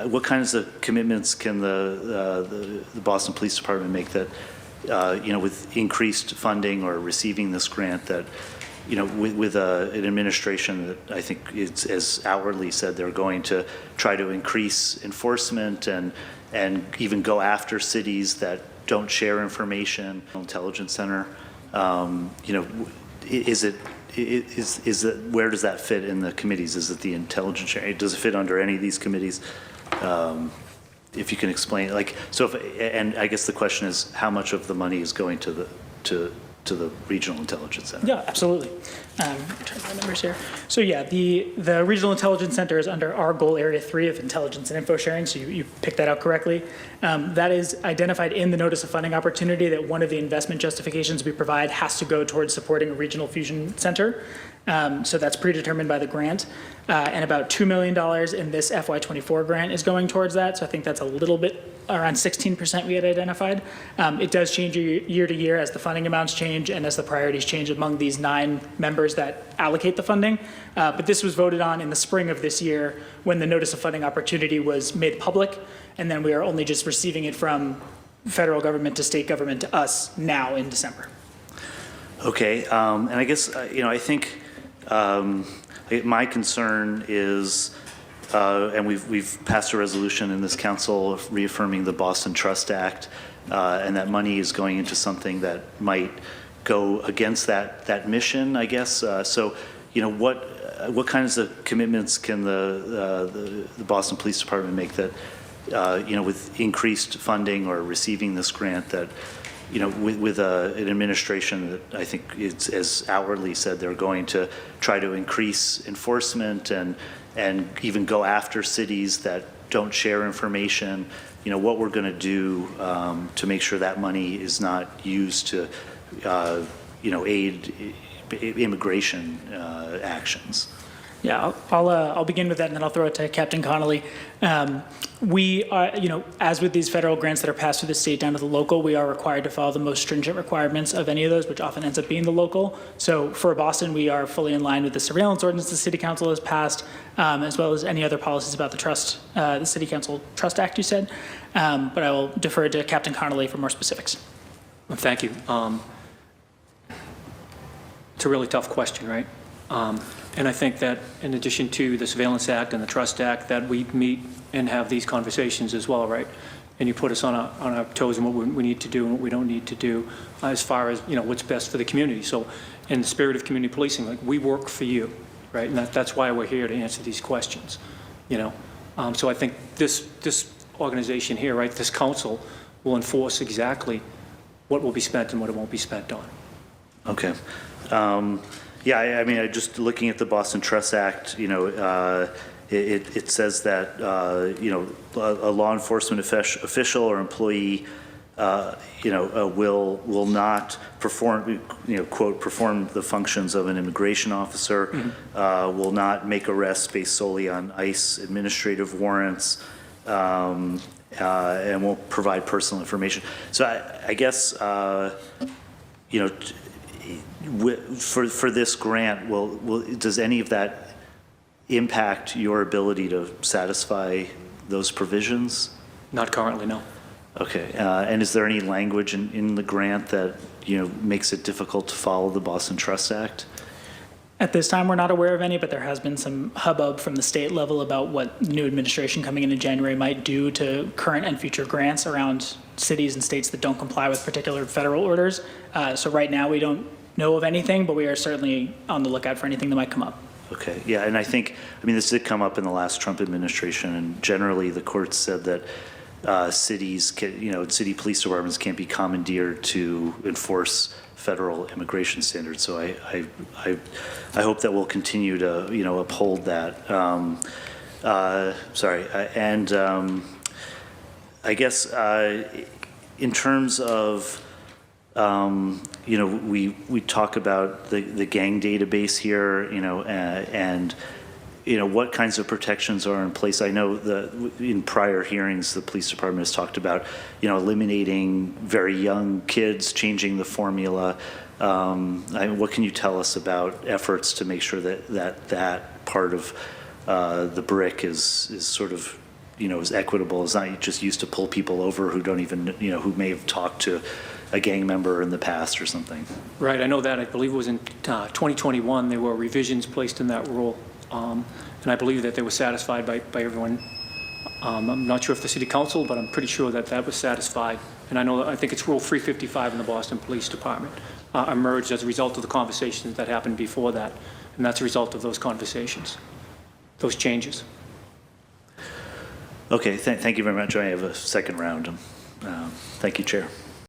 What kinds of commitments can the Boston Police Department make that, with increased funding or receiving this grant, that, with an administration that I think it's, as outwardly said, they're going to try to increase enforcement and even go after cities that don't share information. Intelligence Center, is it where does that fit in the committees? Is it the intelligence sharing? Does it fit under any of these committees? If you can explain, and I guess the question is, how much of the money is going to the Regional Intelligence Center? Yeah, absolutely. Turn my numbers here. So yeah, the Regional Intelligence Center is under our goal area 3 of intelligence and info sharing. So you picked that out correctly. That is identified in the notice of funding opportunity that one of the investment justifications we provide has to go towards supporting a regional fusion center. So that's predetermined by the grant. And about $2 million in this FY24 grant is going towards that. So I think that's a little bit, around 16% we had identified. It does change year to year as the funding amounts change and as the priorities change among these 9 members that allocate the funding. But this was voted on in the spring of this year when the notice of funding opportunity was made public. And then we are only just receiving it from federal government to state government to us now in December. Okay, and I guess, I think my concern is, and we've passed a resolution in this council reaffirming the Boston Trust Act, and that money is going into something that might go against that mission, I guess. So, what kinds of commitments can the Boston Police Department make that, with increased funding or receiving this grant, that, with an administration that I think it's, as outwardly said, they're going to try to increase enforcement and even go after cities that don't share information, what we're going to do to make sure that money is not used to, aid immigration actions. Yeah, I'll begin with that, and then I'll throw it to Captain Connolly. We are, as with these federal grants that are passed through the state down to the local, we are required to follow the most stringent requirements of any of those, which often ends up being the local. So for Boston, we are fully in line with the surveillance ordinance the City Council has passed, as well as any other policies about the trust, the City Council Trust Act, you said. But I will defer to Captain Connolly for more specifics. Well, thank you. It's a really tough question, right? And I think that in addition to the Surveillance Act and the Trust Act, that we meet and have these conversations as well, right? And you put us on our toes and what we need to do and what we don't need to do as far as, what's best for the community. So in the spirit of community policing, we work for you, right? And that's why we're here to answer these questions, So I think this organization here, right, this council will enforce exactly what will be spent and what it won't be spent on. Okay. Yeah, I mean, just looking at the Boston Trust Act, it says that, a law enforcement official or employee, will not perform, quote, perform the functions of an immigration officer, will not make arrests based solely on ICE administrative warrants, and won't provide personal information. So I guess, for this grant, does any of that impact your ability to satisfy those provisions? Not currently, no. Okay, and is there any language in the grant that makes it difficult to follow the Boston Trust Act? At this time, we're not aware of any, but there has been some hubbub from the state level about what new administration coming in January might do to current and future grants around cities and states that don't comply with particular federal orders. So right now, we don't know of anything, but we are certainly on the lookout for anything that might come up. Okay, yeah, and this did come up in the last Trump administration, and generally the courts said that cities, city police departments can't be commandeered to enforce federal immigration standards. So I hope that we'll continue to uphold that. I guess in terms of we talk about the gang database here, and what kinds of protections are in place. I know in prior hearings, the police department has talked about, eliminating very young kids, changing the formula. What can you tell us about efforts to make sure that part of the brick is sort of, is equitable. It's not just used to pull people over who don't even, who may have talked to a gang member in the past or something. Right, I know that. I believe it was in 2021, there were revisions placed in that rule, and I believe that they were satisfied by everyone. I'm not sure if the city council, but I'm pretty sure that that was satisfied. And I think it's Rule 355 in the Boston Police Department emerged as a result of the conversations that happened before that, and that's a result of those conversations, those changes. Okay, thank you very much. I have a second round. Thank you, Chair.